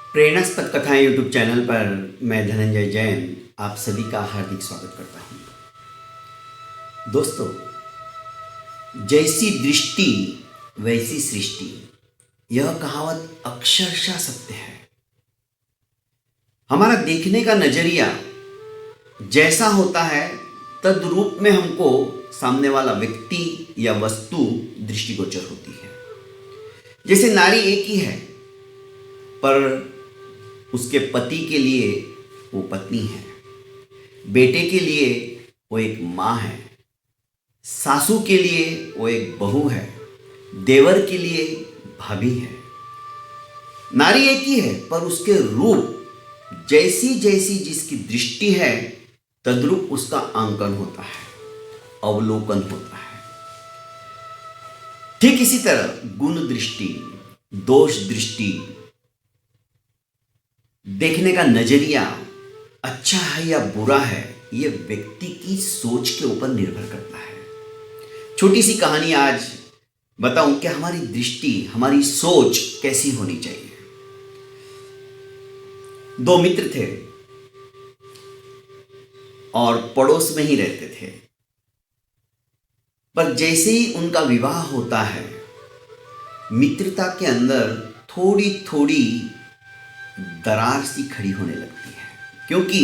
प्रेरणास्पद कथाएं YouTube channel पर मैं धनंजय जैन आप सभी का हार्दिक स्वागत करता हूं। दोस्तों, जैसी दृष्टि वैसी सृष्टि, यह कहावत अक्षरशः सत्य है। हमारा देखने का नजरिया जैसा होता है तद्रूप में हमको सामने वाला व्यक्ति या वस्तु दृष्टिगोचर होती है। जैसे नारी एक ही है, पर उसके पति के लिए वो पत्नी है, बेटे के लिए वो एक माँ है, सासू के लिए वो एक बहू है, देवर के लिए भाभी है। नारी एक ही है, पर उसके रूप जैसी जैसी जिसकी दृष्टि है तद्रूप उसका आंकन होता है, अवलोकन होता है। ठीक इसी तरह गुण दृष्टि, दोष दृष्टि, देखने का नजरिया अच्छा है या बुरा है, यह व्यक्ति की सोच के ऊपर निर्भर करता है। छोटी सी कहानी आज बताऊं कि हमारी दृष्टि, हमारी सोच कैसी होनी चाहिए। दो मित्र थे और पड़ोस में ही रहते थे, पर जैसे ही उनका विवाह होता है, मित्रता के अंदर थोड़ी थोड़ी दरार सी खड़ी होने लगती है, क्योंकि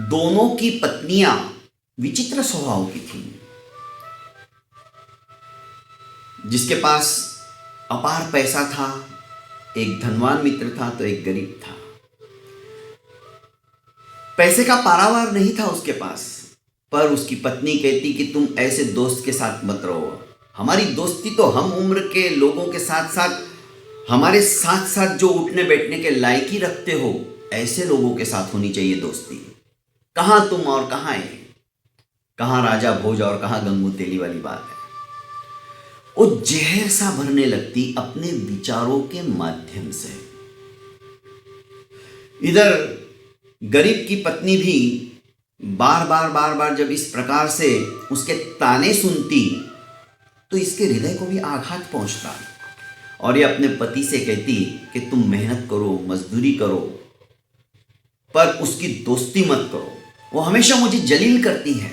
दोनों की पत्नियां विचित्र स्वभाव की थीं। जिसके पास अपार पैसा था, एक धनवान मित्र था तो एक गरीब था। पैसे का पारावार नहीं था उसके पास, पर उसकी पत्नी कहती कि तुम ऐसे दोस्त के साथ मत रहो। हमारी दोस्ती तो हम उम्र के लोगों के साथ साथ हमारे साथ साथ जो उठने बैठने के लायक ही रखते हो, ऐसे लोगों के साथ होनी चाहिए दोस्ती। कहां तुम और कहां है, कहां राजा भोज और कहां गंगू तेली वाली बात है। वो जहर सा भरने लगती अपने विचारों के माध्यम से। इधर गरीब की पत्नी भी बार बार जब इस प्रकार से उसके ताने सुनती तो इसके हृदय को भी आघात पहुंचता और ये अपने पति से कहती कि तुम मेहनत करो, मजदूरी करो, पर उसकी दोस्ती मत करो। वो हमेशा मुझे जलील करती है।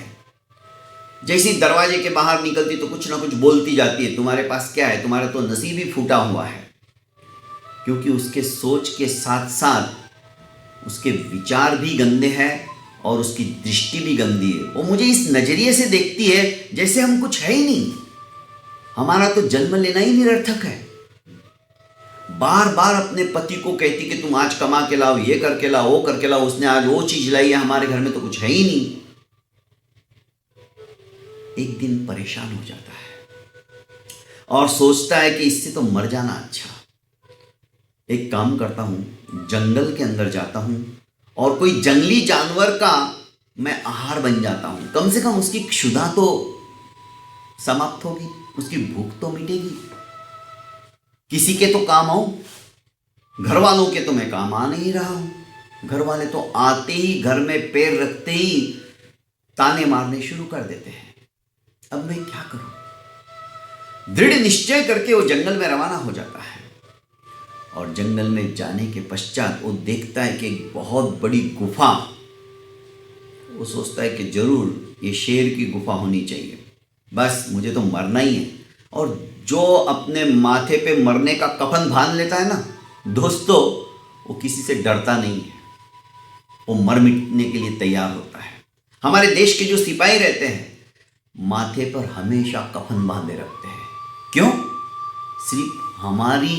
जैसी दरवाजे के बाहर निकलती तो कुछ ना कुछ बोलती जाती है, तुम्हारे पास क्या है, तुम्हारा तो नसीब ही फूटा हुआ है। क्योंकि उसके सोच के साथ साथ उसके विचार भी गंदे हैं और उसकी दृष्टि भी गंदी है। वो मुझे इस नजरिए से देखती है जैसे हम कुछ है ही नहीं, हमारा तो जन्म लेना ही निरर्थक है। बार बार अपने पति को कहती कि तुम आज कमा के लाओ, ये करके लाओ, वो करके लाओ, उसने आज वो चीज लाई है, हमारे घर में तो कुछ है ही नहीं। एक दिन परेशान हो जाता है और सोचता है कि इससे तो मर जाना अच्छा। एक काम करता हूं, जंगल के अंदर जाता हूं और कोई जंगली जानवर का मैं आहार बन जाता हूं। कम से कम उसकी क्षुधा तो समाप्त होगी, उसकी भूख तो मिटेगी। किसी के तो काम आऊं, घर वालों के तो मैं काम आ नहीं रहा हूं। घर वाले तो आते ही, घर में पैर रखते ही ताने मारने शुरू कर देते हैं। अब मैं क्या करूं? दृढ़ निश्चय करके वो जंगल में रवाना हो जाता है और जंगल में जाने के पश्चात वो देखता है कि एक बहुत बड़ी गुफा। वो सोचता है कि जरूर ये शेर की गुफा होनी चाहिए, बस मुझे तो मरना ही है। और जो अपने माथे पे मरने का कफन बांध लेता है ना दोस्तों, वो किसी से डरता नहीं है, वो मर मिटने के लिए तैयार होता है। हमारे देश के जो सिपाही रहते हैं, माथे पर हमेशा कफन बांधे रखते हैं। क्यों? सिर्फ हमारी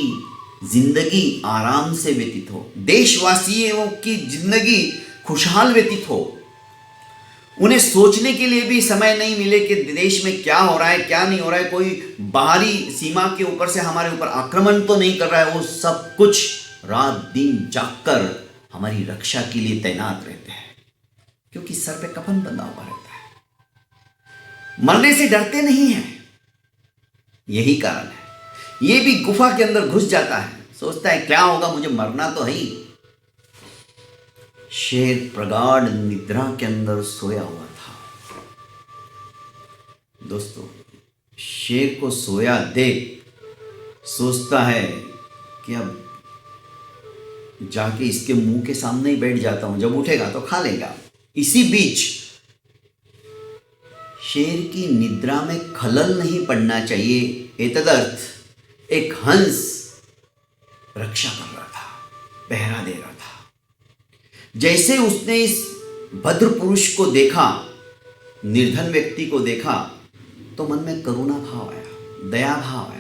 जिंदगी आराम से व्यतीत हो, देशवासियों की जिंदगी खुशहाल व्यतीत हो। उन्हें सोचने के लिए भी समय नहीं मिले कि देश में क्या हो रहा है, क्या नहीं हो रहा है, कोई बाहरी सीमा के ऊपर से हमारे ऊपर आक्रमण तो नहीं कर रहा है। वो सब कुछ रात दिन जागकर हमारी रक्षा के लिए तैनात रहते हैं, क्योंकि सर पे कफन बंधा हुआ रहता है। मरने से डरते नहीं हैं, यही कारण है। ये भी गुफा के अंदर घुस जाता है, सोचता है क्या होगा, मुझे मरना तो है ही। शेर प्रगाढ़ निद्रा के अंदर सोया हुआ था। दोस्तों, शेर को सोया देख सोचता है कि अब जाके इसके मुंह के सामने ही बैठ जाता हूं, जब उठेगा तो खा लेगा। इसी बीच शेर की निद्रा में खलल नहीं पड़ना चाहिए, एतदर्थ एक हंस रक्षा कर रहा था, पहरा दे रहा था। जैसे उसने इस भद्र पुरुष को देखा, निर्धन व्यक्ति को देखा, तो मन में करुणा भाव आया, दया भाव आया।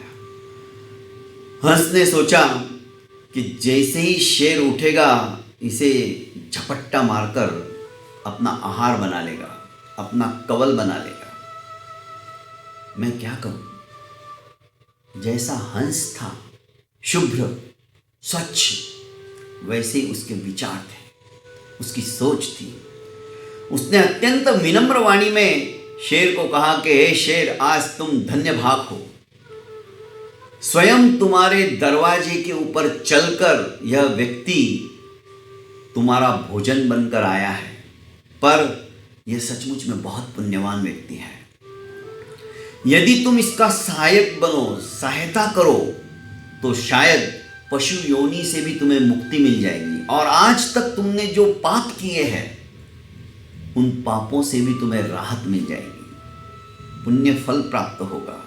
हंस ने सोचा कि जैसे ही शेर उठेगा इसे झपट्टा मारकर अपना आहार बना लेगा, अपना कवल बना लेगा। मैं क्या करूं? जैसा हंस था शुभ्र स्वच्छ, वैसे ही उसके विचार थे, उसकी सोच थी। उसने अत्यंत विनम्र वाणी में शेर को कहा कि हे शेर, आज तुम धन्य भाग हो। स्वयं तुम्हारे दरवाजे के ऊपर चलकर यह व्यक्ति तुम्हारा भोजन बनकर आया है, पर यह सचमुच में बहुत पुण्यवान व्यक्ति है। यदि तुम इसका सहायक बनो, सहायता करो, तो शायद पशु योनि से भी तुम्हें मुक्ति मिल जाएगी, और आज तक तुमने जो पाप किए हैं उन पापों से भी तुम्हें राहत मिल जाएगी, पुण्य फल प्राप्त होगा।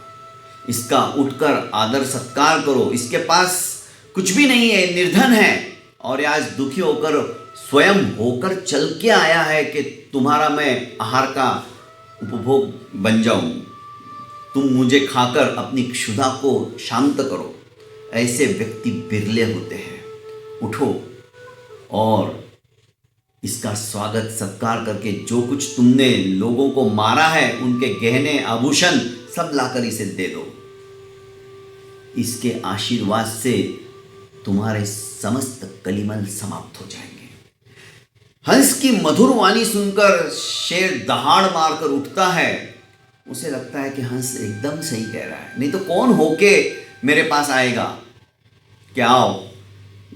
इसका उठकर आदर सत्कार करो। इसके पास कुछ भी नहीं है, निर्धन है, और आज दुखी होकर स्वयं होकर चल के आया है कि तुम्हारा मैं आहार का उपभोग बन जाऊं, तुम मुझे खाकर अपनी क्षुधा को शांत करो। ऐसे व्यक्ति बिरले होते हैं। उठो और इसका स्वागत सत्कार करके जो कुछ तुमने लोगों को मारा है, उनके गहने आभूषण सब लाकर इसे दे दो। इसके आशीर्वाद से तुम्हारे समस्त कलिमल समाप्त हो जाएंगे। हंस की मधुर वाणी सुनकर शेर दहाड़ मारकर उठता है। उसे लगता है कि हंस एकदम सही कह रहा है, नहीं तो कौन होके मेरे पास आएगा कि आओ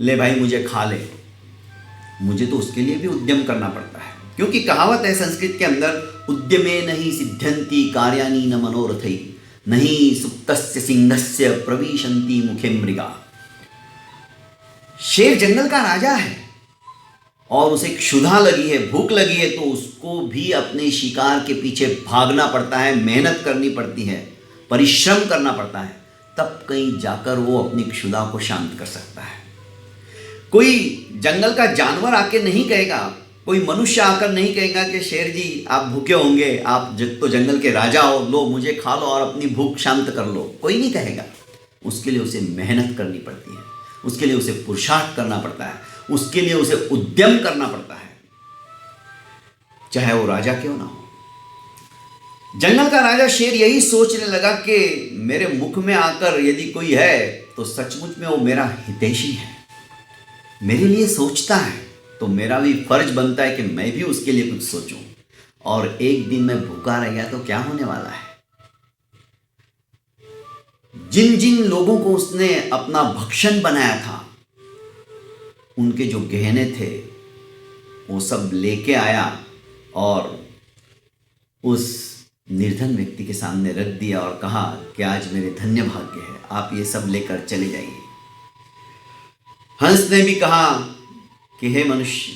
ले भाई मुझे खा ले। मुझे तो उसके लिए भी उद्यम करना पड़ता है, क्योंकि कहावत है संस्कृत के अंदर, उद्यमे नहीं सिद्ध्यन्ति कार्याणि न मनोरथै, नहीं सुप्तस्य सिंहस्य प्रविशन्ति मुखे मृगा। शेर जंगल का राजा है और उसे क्षुधा लगी है, भूख लगी है, तो उसको भी अपने शिकार के पीछे भागना पड़ता है, मेहनत करनी पड़ती है, परिश्रम करना पड़ता है, तब कहीं जाकर वो अपनी क्षुधा को शांत कर सकता है। कोई जंगल का जानवर आके नहीं कहेगा, कोई मनुष्य आकर नहीं कहेगा कि शेर जी आप भूखे होंगे, आप तो जंगल के राजा हो, लो मुझे खा लो और अपनी भूख शांत कर लो। कोई नहीं कहेगा। उसके लिए उसे मेहनत करनी पड़ती है, उसके लिए उसे पुरुषार्थ करना पड़ता है, उसके लिए उसे उद्यम करना पड़ता है, चाहे वो राजा क्यों ना हो। जंगल का राजा शेर यही सोचने लगा कि मेरे मुख में आकर यदि कोई है तो सचमुच में वो मेरा हितैषी है, मेरे लिए सोचता है, तो मेरा भी फर्ज बनता है कि मैं भी उसके लिए कुछ सोचूं। और एक दिन मैं भूखा रह गया तो क्या होने वाला है। जिन जिन लोगों को उसने अपना भक्षण बनाया था, उनके जो गहने थे वो सब लेके आया और उस निर्धन व्यक्ति के सामने रख दिया और कहा कि आज मेरे धन्य भाग्य है, आप ये सब लेकर चले जाइए। हंस ने भी कहा कि हे मनुष्य,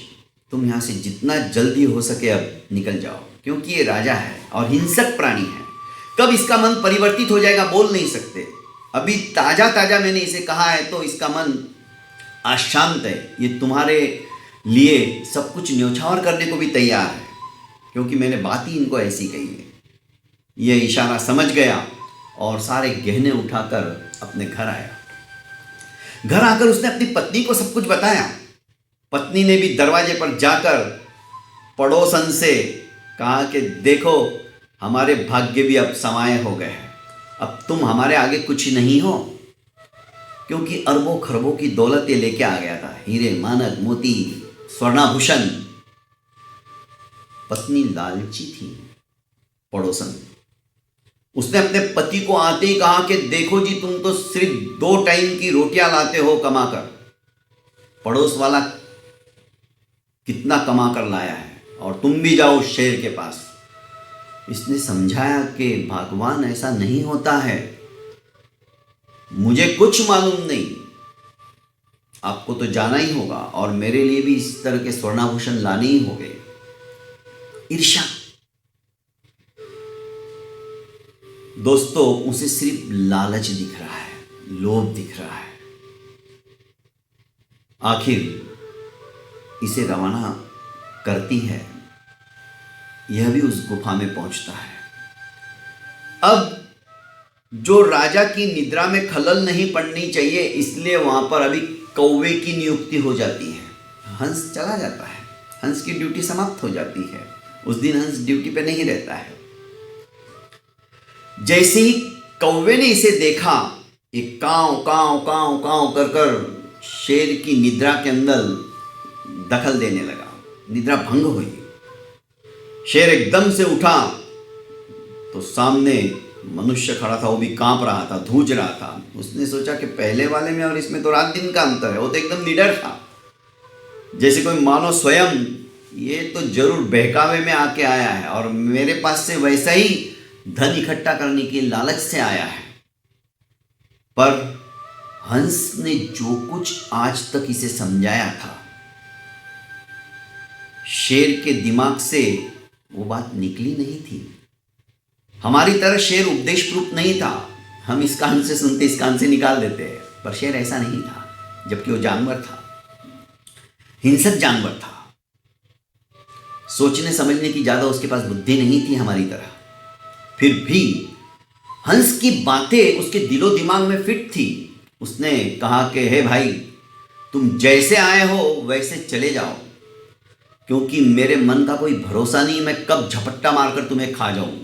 तुम यहाँ से जितना जल्दी हो सके अब निकल जाओ, क्योंकि ये राजा है और हिंसक प्राणी है। कब इसका मन परिवर्तित हो जाएगा बोल नहीं सकते। अभी ताजा ताजा मैंने इसे कहा है तो इसका मन अशांत है। ये तुम्हारे लिए सब कुछ न्यौछावर करने को भी तैयार है, क्योंकि मैंने बात ही इनको ऐसी कही है। यह इशारा समझ गया और सारे गहने उठाकर अपने घर आया। घर आकर उसने अपनी पत्नी को सब कुछ बताया। पत्नी ने भी दरवाजे पर जाकर पड़ोसन से कहा कि देखो, हमारे भाग्य भी अब समाये हो गए हैं, अब तुम हमारे आगे कुछ नहीं हो, क्योंकि अरबों खरबों की दौलत ये लेके आ गया था, हीरे मानक मोती स्वर्णाभूषण। पत्नी लालची थी पड़ोसन। उसने अपने पति को आते ही कहा कि देखो जी, तुम तो सिर्फ 2 टाइम की रोटियां लाते हो कमाकर, पड़ोस वाला कितना कमा कर लाया है, और तुम भी जाओ शेर के पास। इसने समझाया कि भगवान ऐसा नहीं होता है, मुझे कुछ मालूम नहीं, आपको तो जाना ही होगा और मेरे लिए भी इस तरह के स्वर्णाभूषण लाने ही होंगे। ईर्ष्या। दोस्तों उसे सिर्फ लालच दिख रहा है, लोभ दिख रहा है। आखिर इसे रवाना करती है, यह भी उस गुफा में पहुंचता है। अब जो राजा की निद्रा में खलल नहीं पड़नी चाहिए, इसलिए वहां पर अभी कौवे की नियुक्ति हो जाती है। हंस चला जाता है, हंस की ड्यूटी समाप्त हो जाती है। उस दिन हंस ड्यूटी पे नहीं रहता है। जैसे ही कौवे ने इसे देखा, ये कांव कांव कांव कांव कर कर शेर की निद्रा के अंदर दखल देने लगा। निद्रा भंग हुई। शेर एकदम से उठा तो सामने मनुष्य खड़ा था, वो भी कांप रहा था, धूज रहा था। उसने सोचा कि पहले वाले में और इसमें तो रात दिन का अंतर है। वो तो एकदम निडर था, जैसे कोई मानो स्वयं ये तो जरूर बहकावे में आके आया है और मेरे पास से वैसा ही धन इकट्ठा करने की लालच से आया है। पर हंस ने जो कुछ आज तक इसे समझाया था, शेर के दिमाग से वो बात निकली नहीं थी। हमारी तरह शेर उपदेश प्रूफ नहीं था, हम इस कान से सुनते इस कान से निकाल देते हैं। पर शेर ऐसा नहीं था, जबकि वो जानवर था, हिंसक जानवर था। सोचने समझने की ज्यादा उसके पास बुद्धि नहीं थी हमारी तरह। फिर भी हंस की बातें उसके दिलो दिमाग में फिट थी। उसने कहा कि हे भाई, तुम जैसे आए हो वैसे चले जाओ, क्योंकि मेरे मन का कोई भरोसा नहीं, मैं कब झपट्टा मारकर तुम्हें खा जाऊं।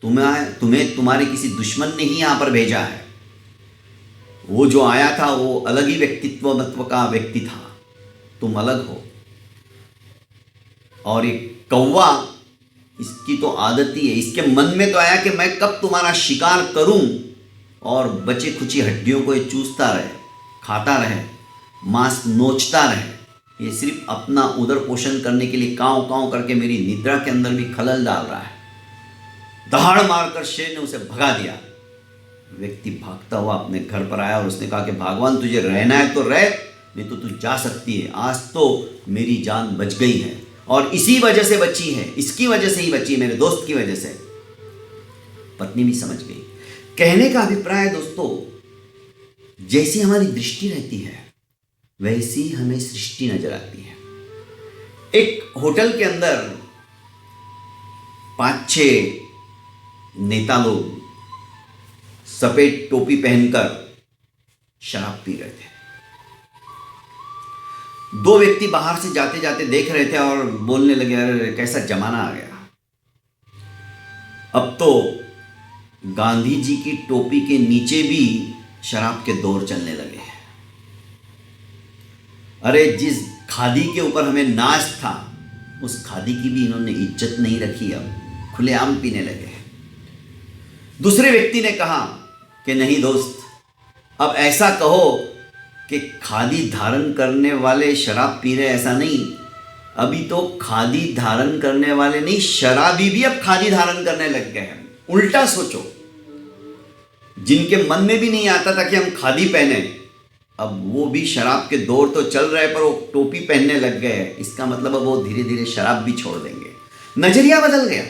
तुम्हें तुम्हारे किसी दुश्मन ने ही यहां पर भेजा है। वो जो आया था वो अलग ही व्यक्तित्व का व्यक्ति था, तुम अलग हो। और एक कौवा, इसकी तो आदत ही है, इसके मन में तो आया कि मैं कब तुम्हारा शिकार करूं और बचे खुची हड्डियों को ये चूसता रहे, खाता रहे, मांस नोचता रहे। ये सिर्फ अपना उदर पोषण करने के लिए कांव कांव करके मेरी निद्रा के अंदर भी खलल डाल रहा है। दहाड़ मारकर शेर ने उसे भगा दिया। व्यक्ति भागता हुआ अपने घर पर आया और उसने कहा कि भगवान, तुझे रहना है तो रह, नहीं तो तू जा सकती है। आज तो मेरी जान बच गई है और इसी वजह से बची है, इसकी वजह से ही बची है, मेरे दोस्त की वजह से। पत्नी भी समझ गई। कहने का अभिप्राय है दोस्तों, जैसी हमारी दृष्टि रहती है वैसी हमें सृष्टि नजर आती है। एक होटल के अंदर 5-6 नेता लोग सफेद टोपी पहनकर शराब पी रहे थे। 2 व्यक्ति बाहर से जाते जाते देख रहे थे और बोलने लगे, अरे कैसा जमाना आ गया। अब तो गांधी जी की टोपी के नीचे भी शराब के दौर चलने लगे हैं। अरे जिस खादी के ऊपर हमें नाज था, उस खादी की भी इन्होंने इज्जत नहीं रखी, अब खुलेआम पीने लगे हैं। दूसरे व्यक्ति ने कहा कि नहीं दोस्त, अब ऐसा कहो कि खादी धारण करने वाले शराब पी रहे, ऐसा नहीं। अभी तो खादी धारण करने वाले नहीं, शराबी भी अब खादी धारण करने लग गए हैं। उल्टा सोचो, जिनके मन में भी नहीं आता था कि हम खादी पहने, अब वो भी शराब के दौर तो चल रहे पर वो टोपी पहनने लग गए। इसका मतलब अब वो धीरे धीरे शराब भी छोड़ देंगे। नजरिया बदल गया।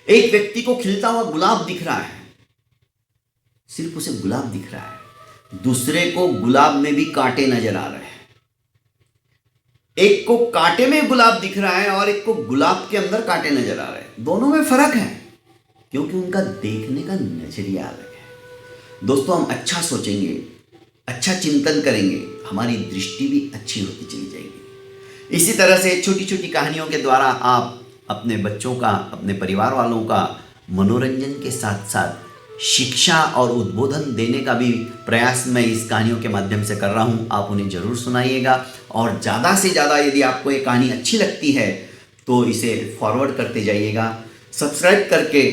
एक व्यक्ति को खिलता हुआ गुलाब दिख रहा है, सिर्फ उसे गुलाब दिख रहा है। दूसरे को गुलाब में भी कांटे नजर आ रहे हैं। एक को कांटे में गुलाब दिख रहा है और एक को गुलाब के अंदर कांटे नजर आ रहे हैं। दोनों में फर्क है, क्योंकि उनका देखने का नजरिया अलग है। दोस्तों, हम अच्छा सोचेंगे, अच्छा चिंतन करेंगे, हमारी दृष्टि भी अच्छी होती चली जाएगी। इसी तरह से छोटी छोटी कहानियों के द्वारा आप अपने बच्चों का, अपने परिवार वालों का मनोरंजन के साथ साथ शिक्षा और उद्बोधन देने का भी प्रयास मैं इस कहानियों के माध्यम से कर रहा हूँ। आप उन्हें ज़रूर सुनाइएगा और ज़्यादा से ज़्यादा यदि आपको ये कहानी अच्छी लगती है तो इसे फॉरवर्ड करते जाइएगा। सब्सक्राइब करके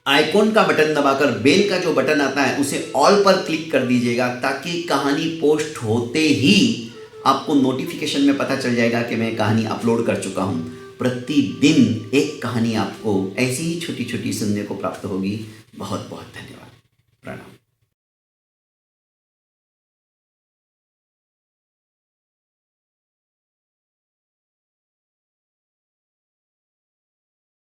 आइकॉन का बटन दबाकर बेल का जो बटन आता है उसे ऑल पर क्लिक कर दीजिएगा, ताकि कहानी पोस्ट होते ही आपको नोटिफिकेशन में पता चल जाएगा कि मैं कहानी अपलोड कर चुका हूँ। प्रतिदिन एक कहानी आपको ऐसी ही छोटी छोटी सुनने को प्राप्त होगी। बहुत बहुत धन्यवाद। प्रणाम।